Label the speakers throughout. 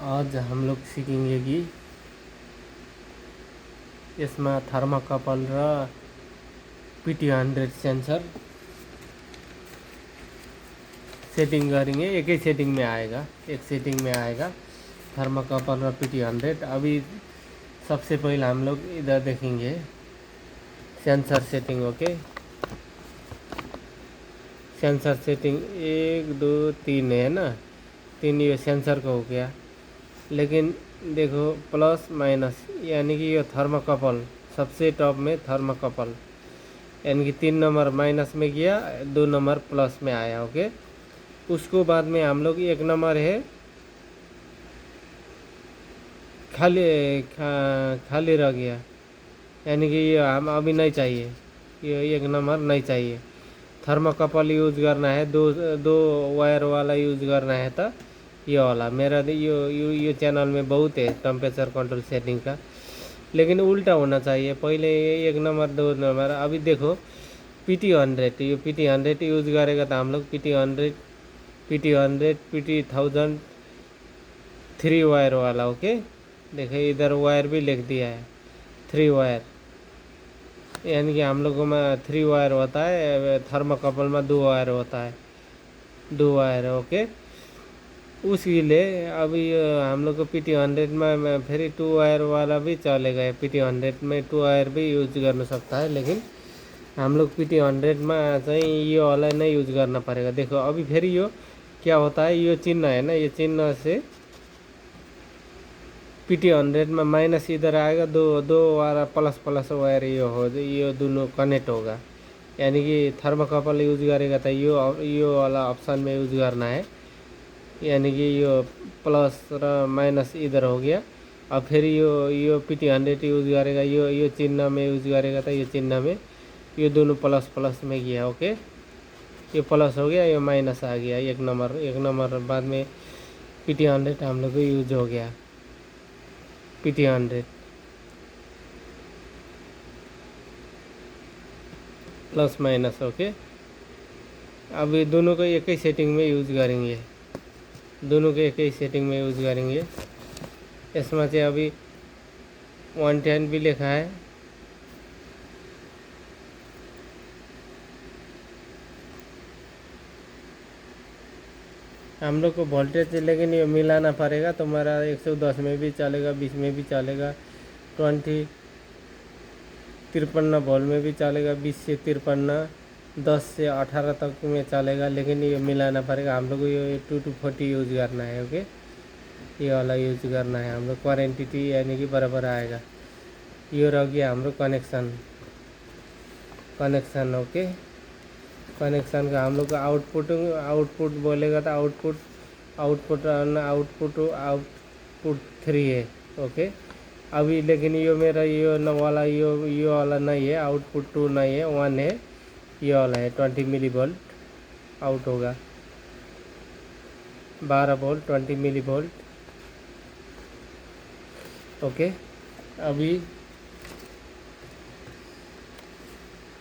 Speaker 1: आज हम लोग सीखेंगे कि इसमें थर्मोकपल र PT100 सेंसर सेटिंग करेंगे। एक ही सेटिंग में आएगा, एक सेटिंग में आएगा थर्मोकपल र PT100। अभी सबसे पहले हम लोग इधर देखेंगे sensor setting. Okay, sensor setting 1 2 3 है ना, 3 ये सेंसर का हो गया। लेकिन देखो प्लस माइनस, यानी कि ये थर्मोकपल सबसे टॉप में थर्मोकपल, यानी कि 3 नंबर माइनस में गया, 2 नंबर प्लस में आया। ओके, उसको बाद में हम लोग 1 नंबर है खाली रह गया, यानी कि ये हम अभी नहीं चाहिए, ये 1 नंबर नहीं चाहिए। थर्मोकपल यूज़ करना है, दो वायर वाला यूज़ करना है तो ये वाला मेरा ये चैनल में बहुत है टेम्परेचर कंट्रोल सेटिंग का। लेकिन उल्टा होना चाहिए, पहले 1 नंबर 2 नंबर। अभी देखो PT100, ये PT100 यूज़ करेगा तो हम लोग PT100 PT1000 3 वायर वाला। ओके, देखिए इधर वायर भी लिख दिया है 3 वायर, यानी कि हम लोगों में 3 वायर होता है, थर्मोकपल में 2 वायर होता है, 2 वायर। ओके, उसके लिए अभी हम लोग को PT100 में फिर 2 वायर वाला भी चलेगा। PT100 में 2 वायर भी यूज कर सकता है, लेकिन हम लोग PT100 में चाहिए ये वाला नहीं यूज करना पड़ेगा। देखो अभी फिर ये क्या होता है, ये चिन्ह है ना, ये चिन्ह से PT100 में माइनस इधर आएगा, दो वाला प्लस प्लस वायर ये दोनों कनेक्ट होगा, यानी कि थर्मोकपल यूज करेगा तो ये वाला ऑप्शन में यूज करना है, यानी कि ये प्लस र माइनस इधर हो गया। और फिर ये PT100 यूज करेगा, ये चिन्ह में यूज करेगा तो ये चिन्ह में ये दोनों प्लस प्लस में गया। ओके, ये प्लस हो गया, ये माइनस आ गया, 1 नंबर बाद में PT100 हम लोग को यूज हो गया। PT100 plus minus. ओके, अब ये दोनों को एक ही सेटिंग में यूज करेंगे, दोनों को एक ही सेटिंग में यूज करेंगे। इसमें से अभी 110 भी लिखा है, हम लोग को वोल्टेज लेकिन ये मिलाना पड़ेगा। तुम्हारा 110 में भी चलेगा, 20 में भी चलेगा, 53 वोल्ट में भी चलेगा, 20 से 53, 10 से 18 तक में चलेगा। लेकिन ये मिलाना पड़ेगा, हम लोग को ये 2 to 40 यूज़ करना है। ओके, ये वाला यूज़ करना है हम लोग, क्वारंटिटी यानी कि बराबर आएगा। ये रह गया हम लोग कनेक्शन। ओके, कनेक्शन का हम लोग का आउटपुट बोलेगा तो आउटपुट 3 है। ओके, अभी लेकिन ये मेरा ये वाला नहीं है, आउटपुट 2 नहीं है, 1 है, ये वाला है। 20 मिली वोल्ट आउट होगा, 12 वोल्ट 20 मिली वोल्ट। ओके, अभी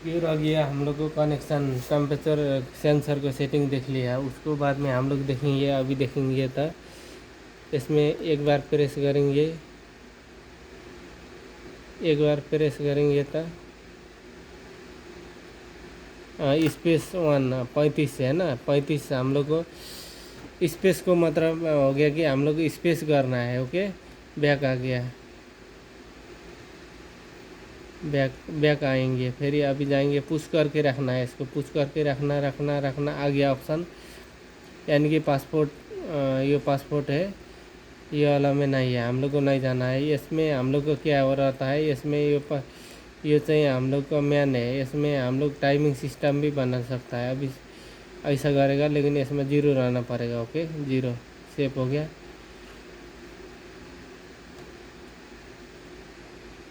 Speaker 1: ये रह गया हम लोग को कनेक्शन। टेम्परेचर सेंसर को सेटिंग देख लिया, उसको बाद में हम लोग देखेंगे। अभी देखेंगे तो इसमें एक बार प्रेस करेंगे, तो स्पेस 1 35 है ना, 35 हम लोग को स्पेस को मतलब हो गया कि हम लोग स्पेस करना है। ओके, बैक आ गया, बैक आएंगे, फिर अभी जाएंगे पुश करके रखना है, इसको पुश करके रखना आ गया ऑप्शन, यानी कि पासपोर्ट। ये पासपोर्ट है, ये वाला में नहीं है, हम लोग को नहीं जाना है। इसमें हम लोग को क्या हो रहता है, इसमें ये चाहिए हम लोग को मैन है, इसमें हम लोग टाइमिंग सिस्टम भी बना सकता है। अभी ऐसा करेगा, लेकिन इसमें 0 रहना पड़ेगा। ओके, 0 सेव हो गया,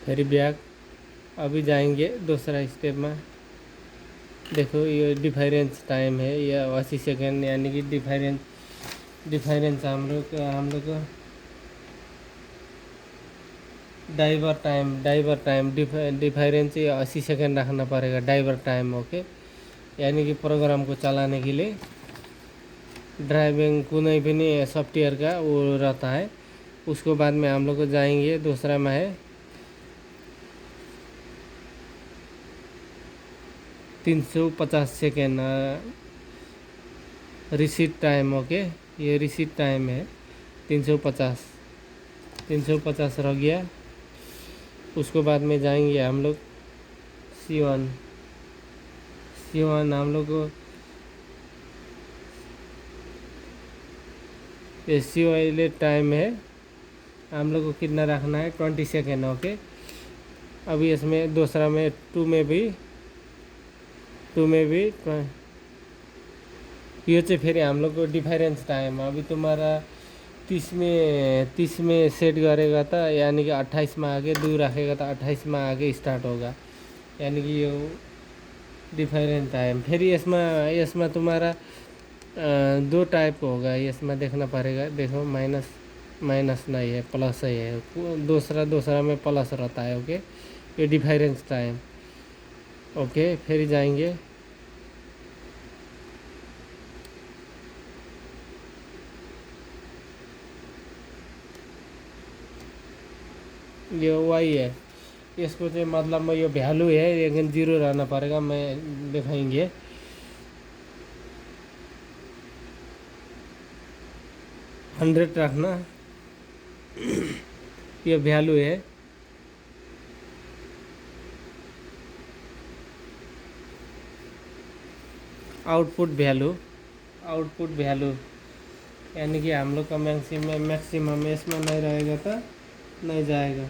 Speaker 1: फिर बैक। अभी जाएंगे दूसरा स्टेप में। देखो ये डिफरेंस टाइम है, ये 80 सेकेंड, यानी कि डिफरेंस हम लोग को डाइवर टाइम डिफरेंस ये 80 सेकेंड रखना पड़ेगा, डाइवर टाइम। ओके, यानी कि प्रोग्राम को चलाने के लिए ड्राइविंग कुनै पनि सॉफ्टवेयर का वो रहता है, उसको बाद में हम लोग को जाएंगे, दूसरा में है 350 सेकेंड रिसीट टाइम। ओके, ये रिसीट टाइम है 350 रह गया। उसको बाद में जाएंगे हम लोग C1 हम लोग को AC वाले टाइम है, हम लोग को कितना रखना है 20 सेकेंड। ओके, अभी इसमें दूसरा में 2 में भी ये से फिर हम लोग को डिफरेंस टाइम अभी तुम्हारा 30 में सेट करेगा था, यानी कि 28 में आगे 2 रखेगा तो 28 में आगे स्टार्ट होगा, यानी कि ये डिफरेंट टाइम। फिर इसमें तुम्हारा 2 टाइप होगा, इसमें देखना पड़ेगा। देखो माइनस नहीं है, प्लस ही है, दूसरा में प्लस रहता है। ओके, ये डिफरेंस टाइम। ओके, फिर जाएंगे ये वाई है, इसको जो मतलब में ये वैल्यू है, लेकिन 0 रहना पड़ेगा। मैं दिखाएंगे 100 रखना, ये वैल्यू है। आउटपुट वैल्यू यानी कि हम लोग का मैक्सिमम इसमें नहीं रहेगा तो नहीं जाएगा।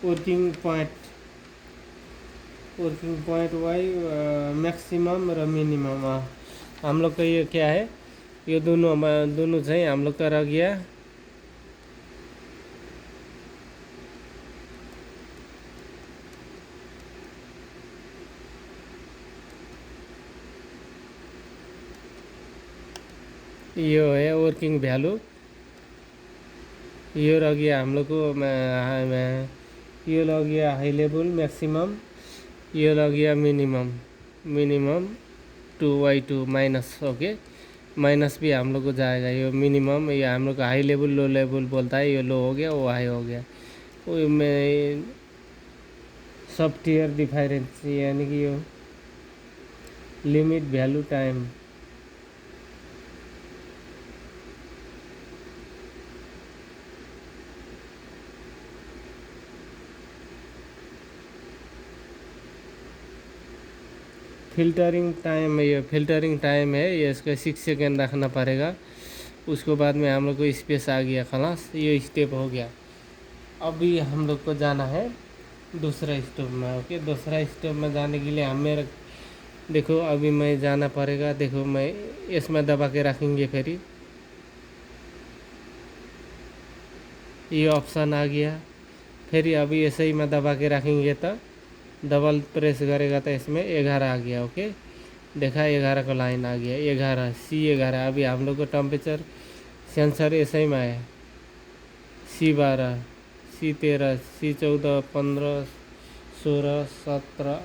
Speaker 1: वर्किंग पॉइंट वाई मैक्सिमम और मिनिमम, हम लोग का ये क्या है, ये दोनों से हम लोग का रह गया। ये है वर्किंग वैल्यू, ये रह गया हम लोग को ये लग गया हाई लेवल मैक्सिमम, ये लग गया मिनिमम 2/2 माइनस। ओके, माइनस भी हम लोग को जाएगा। ये मिनिमम, ये हम लोग का हाई लेवल लो लेवल बोलता है, ये लो हो गया, वो हाई हो गया। वो में सॉफ्टवेयर डिफरेंस यानी कि ये limit value time. Filtering time है, ये इसका 6 सेकेंड रखना पड़ेगा। उसको बाद में हम लोग को स्पेस आ गया, खलास ये स्टेप हो गया। अभी हम लोग को जाना है दूसरा स्टेप में। ओके, दूसरा स्टेप में जाने के लिए हमें देखो अभी मैं जाना पड़ेगा। देखो मैं इसमें दबा के रखेंगे, फिर ये ऑप्शन आ गया। फिर अभी ऐसे ही मैं दबा के रखेंगे तो डबल प्रेस करेगा तो इसमें 11 आ गया। ओके, देखा 11 का लाइन आ गया, 11 C11। अभी हम लोग को टेम्परेचर सेंसर ऐसे ही में है C12 C13 C14 15 16 17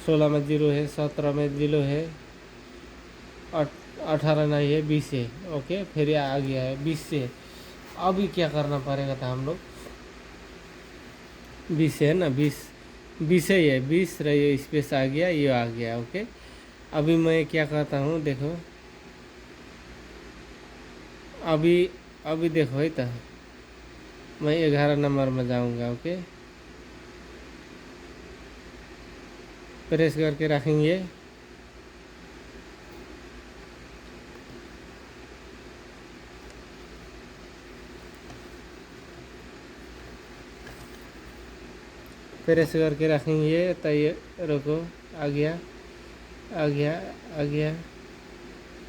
Speaker 1: 16 में 0 है, 17 में 0 है, 18 नहीं है, 20 है। ओके, फिर ये आ गया है 20 से। अभी क्या करना पड़ेगा था हम लोग, 20 है ना, 20 ही है, 20 रही स्पेस आ गया, ये आ गया। ओके, अभी मैं क्या करता हूँ, देखो अभी देखो ही तो मैं 11 नंबर में जाऊँगा। ओके, प्रेस करके रखेंगे। प्रेस करके रखेंगे तो ये रुको, आ गया।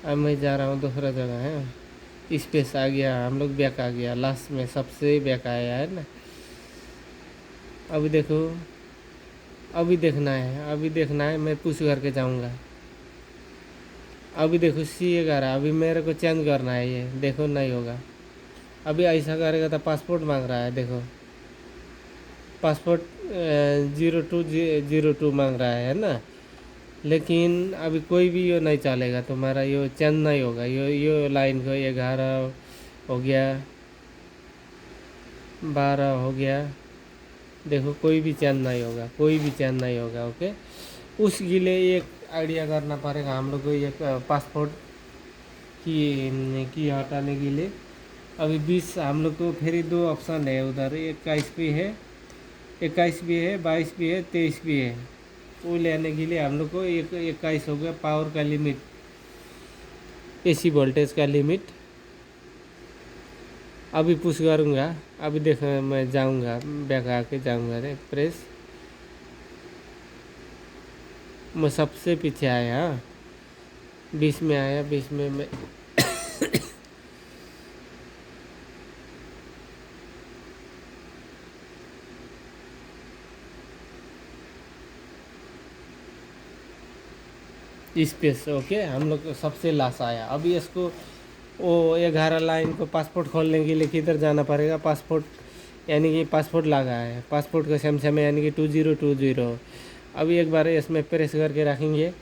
Speaker 1: अब मैं जा रहा हूँ दूसरा जगह है, स्पेस आ गया, हम लोग बैक आ गया, लास्ट में सबसे बैक आया है ना। अभी देखो, अभी देखना है, मैं पुश करके जाऊँगा। अभी देखो C11, अभी मेरे को चेंज करना है, ये देखो नहीं होगा। अभी ऐसा करेगा तो पासपोर्ट मांग रहा है, देखो पासपोर्ट 0202 मांग रहा है ना। लेकिन अभी कोई भी ये नहीं चलेगा तुम्हारा, ये चेंज नहीं होगा। ये लाइन को 11 हो गया, 12 हो गया, देखो कोई भी चेंज नहीं होगा, कोई भी चेंज नहीं होगा। ओके, उसके लिए एक आइडिया करना पड़ेगा हम लोग को, एक पासपोर्ट की हटाने के लिए। अभी 20 हम लोग को फिर 2 ऑप्शन है उधर, 21 भी है, 21 भी है, 22 भी है, 23 भी है। वो लेने के लिए हम लोग को 21 हो गया, पावर का लिमिट, एसी वोल्टेज का लिमिट। अभी पुश करूँगा, अभी देख मैं जाऊँगा, बैक आके जाऊँगा रे प्रेस। मैं सबसे पीछे आया, 20 में आया, 20 में मैं स्पेस। ओके, हम लोग सबसे लास्ट आया। अभी इसको वो 11 लाइन को पासपोर्ट खोलने के लिए किधर जाना पड़ेगा? पासपोर्ट यानी कि पासपोर्ट लगा है, पासपोर्ट का सैमसंग यानी कि 2020। अभी एक बार इसमें प्रेस करके रखेंगे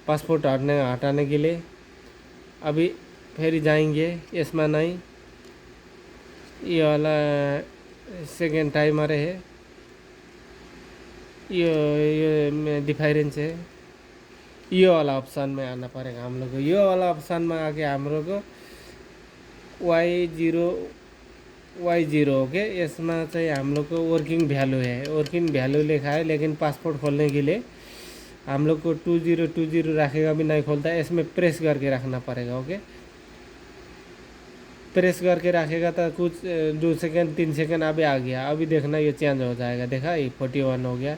Speaker 1: पासपोर्ट हटाने के लिए। अभी फिर जाएंगे, इसमें नहीं, ये वाला सेकेंड टाइमर है, ये डिफरेंस है। ये वाला ऑप्शन में आना पड़ेगा हम लोग को। ये वाला ऑप्शन में आके हम लोग को Y0 ओके, इसमें चाहिए हम लोग को वर्किंग वैल्यू है, वर्किंग वैल्यू लिखा है। लेकिन पासपोर्ट खोलने के लिए हम लोग को 2020 रखेगा भी नहीं खोलता है, इसमें प्रेस करके रखना पड़ेगा। ओके, प्रेस करके रखेगा तो कुछ 2 सेकंड 3 सेकंड अभी आ गया। अभी देखना ये चेंज हो जाएगा, देखा ये 41 हो गया।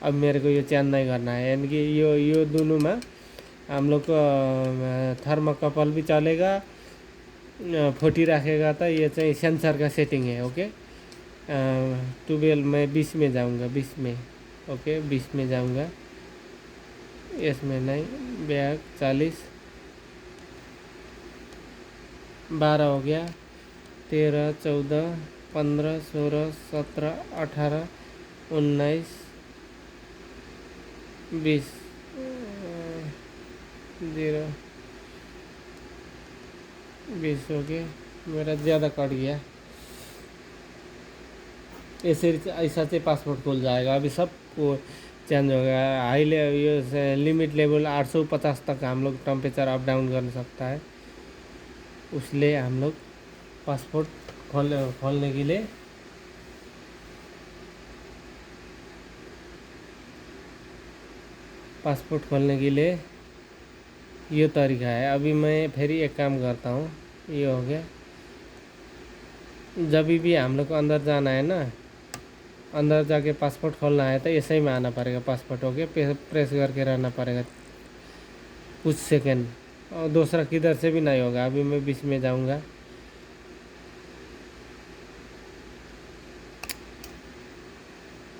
Speaker 1: अब मेरे को ये चेंज नहीं करना है, यानी कि ये दोनों में हम लोग को थर्माकपल भी चलेगा। 40 रखेगा तो ये चाहिए सेंसर का सेटिंग है। ओके, 12 में 20 में जाऊंगा, 20 में। ओके, 20 में जाऊंगा, इसमें नहीं, बैग 40, 12 हो गया, 13, 14, 15, 16, 17, 18, 19, 20, 0, 20 हो गया। मेरा ज़्यादा कट गया, ऐसे ऐसा से पासपोर्ट खुल जाएगा। अभी सब को चेंज हो गया, ये लिमिट लेवल 850 तक हम लोग टेम्परेचर अप डाउन कर सकता है। उसलिए हम लोग पासपोर्ट खोलने के लिए ये तरीका है। अभी मैं फिर एक काम करता हूँ, ये हो गया। जब भी हम लोग को अंदर जाना है ना, अंदर जाके पासपोर्ट खोलना है तो ऐसे ही में आना पड़ेगा। पासपोर्ट हो गया, प्रेस करके रहना पड़ेगा कुछ सेकंड, और दूसरा किधर से भी नहीं होगा। अभी मैं 20 में जाऊँगा,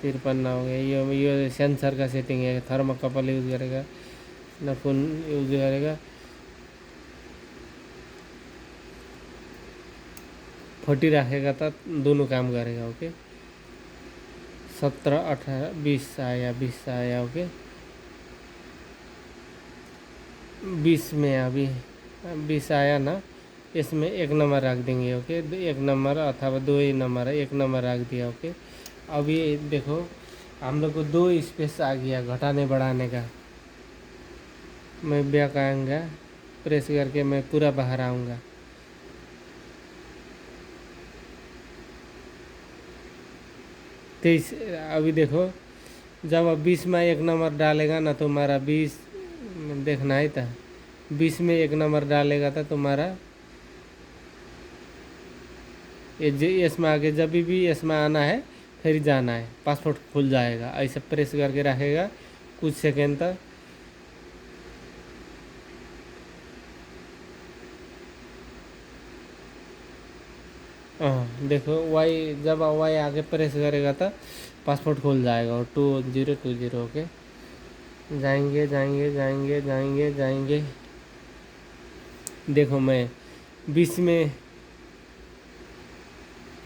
Speaker 1: तिरपन हो गया। ये सेंसर का सेटिंग है, थर्माकपल यूज़ करेगा ना, फोन यूज़ करेगा। 40 रखेगा तो दोनों काम करेगा। ओके, 17, 18, 20 आया, 20 आया। ओके, 20 में अभी 20 आया ना, इसमें 1 नंबर रख देंगे। ओके, 1 नंबर अथवा 2 ही नंबर है, 1 नंबर रख दिया। ओके, अभी देखो हम लोग को 2 स्पेस आ गया घटाने बढ़ाने का। मैं बैक आऊँगा, प्रेस करके मैं पूरा बाहर आऊँगा। तेईस, अभी देखो जब अब 20 में 1 नंबर डालेगा ना तुम्हारा, 20 देखना है था, 20 में 1 नंबर डालेगा था तुम्हारा, इसमें आगे जब भी इसमें आना है फिर जाना है, पासपोर्ट खुल जाएगा। ऐसे प्रेस करके रखेगा कुछ सेकेंड तक। हाँ देखो, वाई जब वाई आगे प्रेस करेगा तो पासपोर्ट खुल जाएगा। और 2020 ओके, जाएंगे जाएंगे जाएंगे जाएंगे जाएंगे। देखो मैं 20 में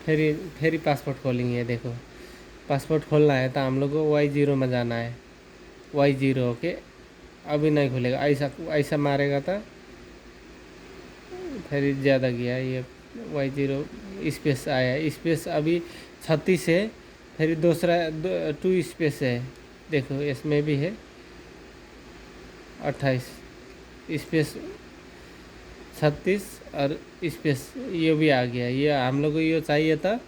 Speaker 1: फिर पासपोर्ट खोलेंगे। देखो पासपोर्ट खोलना है तो हम लोग को Y0 में जाना है, Y0 ओके। अभी नहीं खुलेगा, ऐसा ऐसा मारेगा तो फिर ज़्यादा गया ये। Y0 स्पेस आया, स्पेस अभी 36 है, फिर दूसरा 2 स्पेस है, देखो इसमें भी है 28 स्पेस 36 और स्पेस ये भी आ गया। ये हम लोग को ये चाहिए था,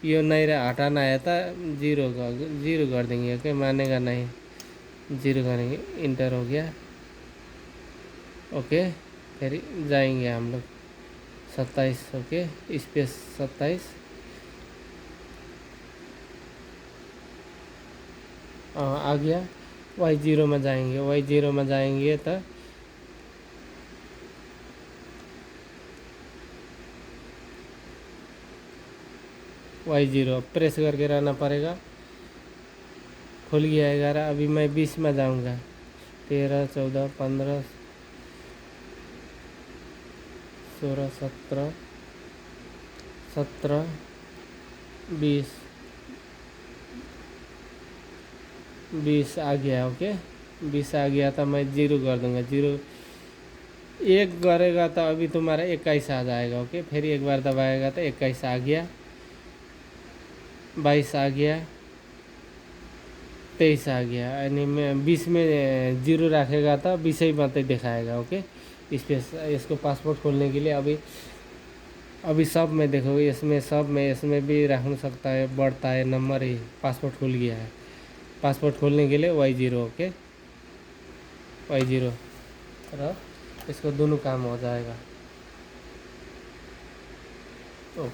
Speaker 1: ये नहीं रहा, हटाना आया था, जीरो कर देंगे ओके, मानेगा नहीं, जीरो करेंगे, इंटर हो गया ओके। फिर जाएंगे हम लोग 27 ओके, स्पेस 27 आ गया। Y0 में जाएंगे, Y0 में जाएंगे तो Y0 प्रेस करके रहना पड़ेगा। खुल गया 11। अभी मैं 20 में जाऊंगा, 13 14 15 16 17 17 20 20 आ गया ओके। 20 आ गया तो मैं 0 कर दूंगा, 0 1 करेगा तो अभी तुम्हारा 21 आ जाएगा ओके। फिर एक बार दबाएगा तो 21 आ गया, 22 आ गया, 23 आ गया। यानी मैं 20 में 0 रखेगा तो 20 ही बातें दिखाएगा ओके। इसको पासपोर्ट खोलने के लिए अभी सब में देखो, इसमें सब में इसमें भी रख सकता है, बढ़ता है नंबर ही। पासपोर्ट खुल गया है। पासपोर्ट खोलने के लिए Y0 ओके, Y0 इसको दोनों काम हो जाएगा तो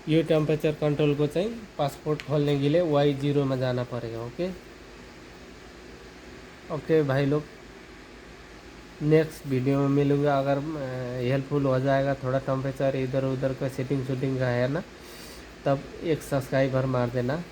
Speaker 1: ये टेम्परेचर कंट्रोल को चाहिए पासपोर्ट खोलने के लिए Y0 में जाना पड़ेगा ओके। ओके भाई लोग, नेक्स्ट वीडियो में मिलूँगा। अगर हेल्पफुल हो जाएगा, थोड़ा टेम्परेचर इधर उधर का सेटिंग का है ना, तब एक सब्सक्राइबर मार देना।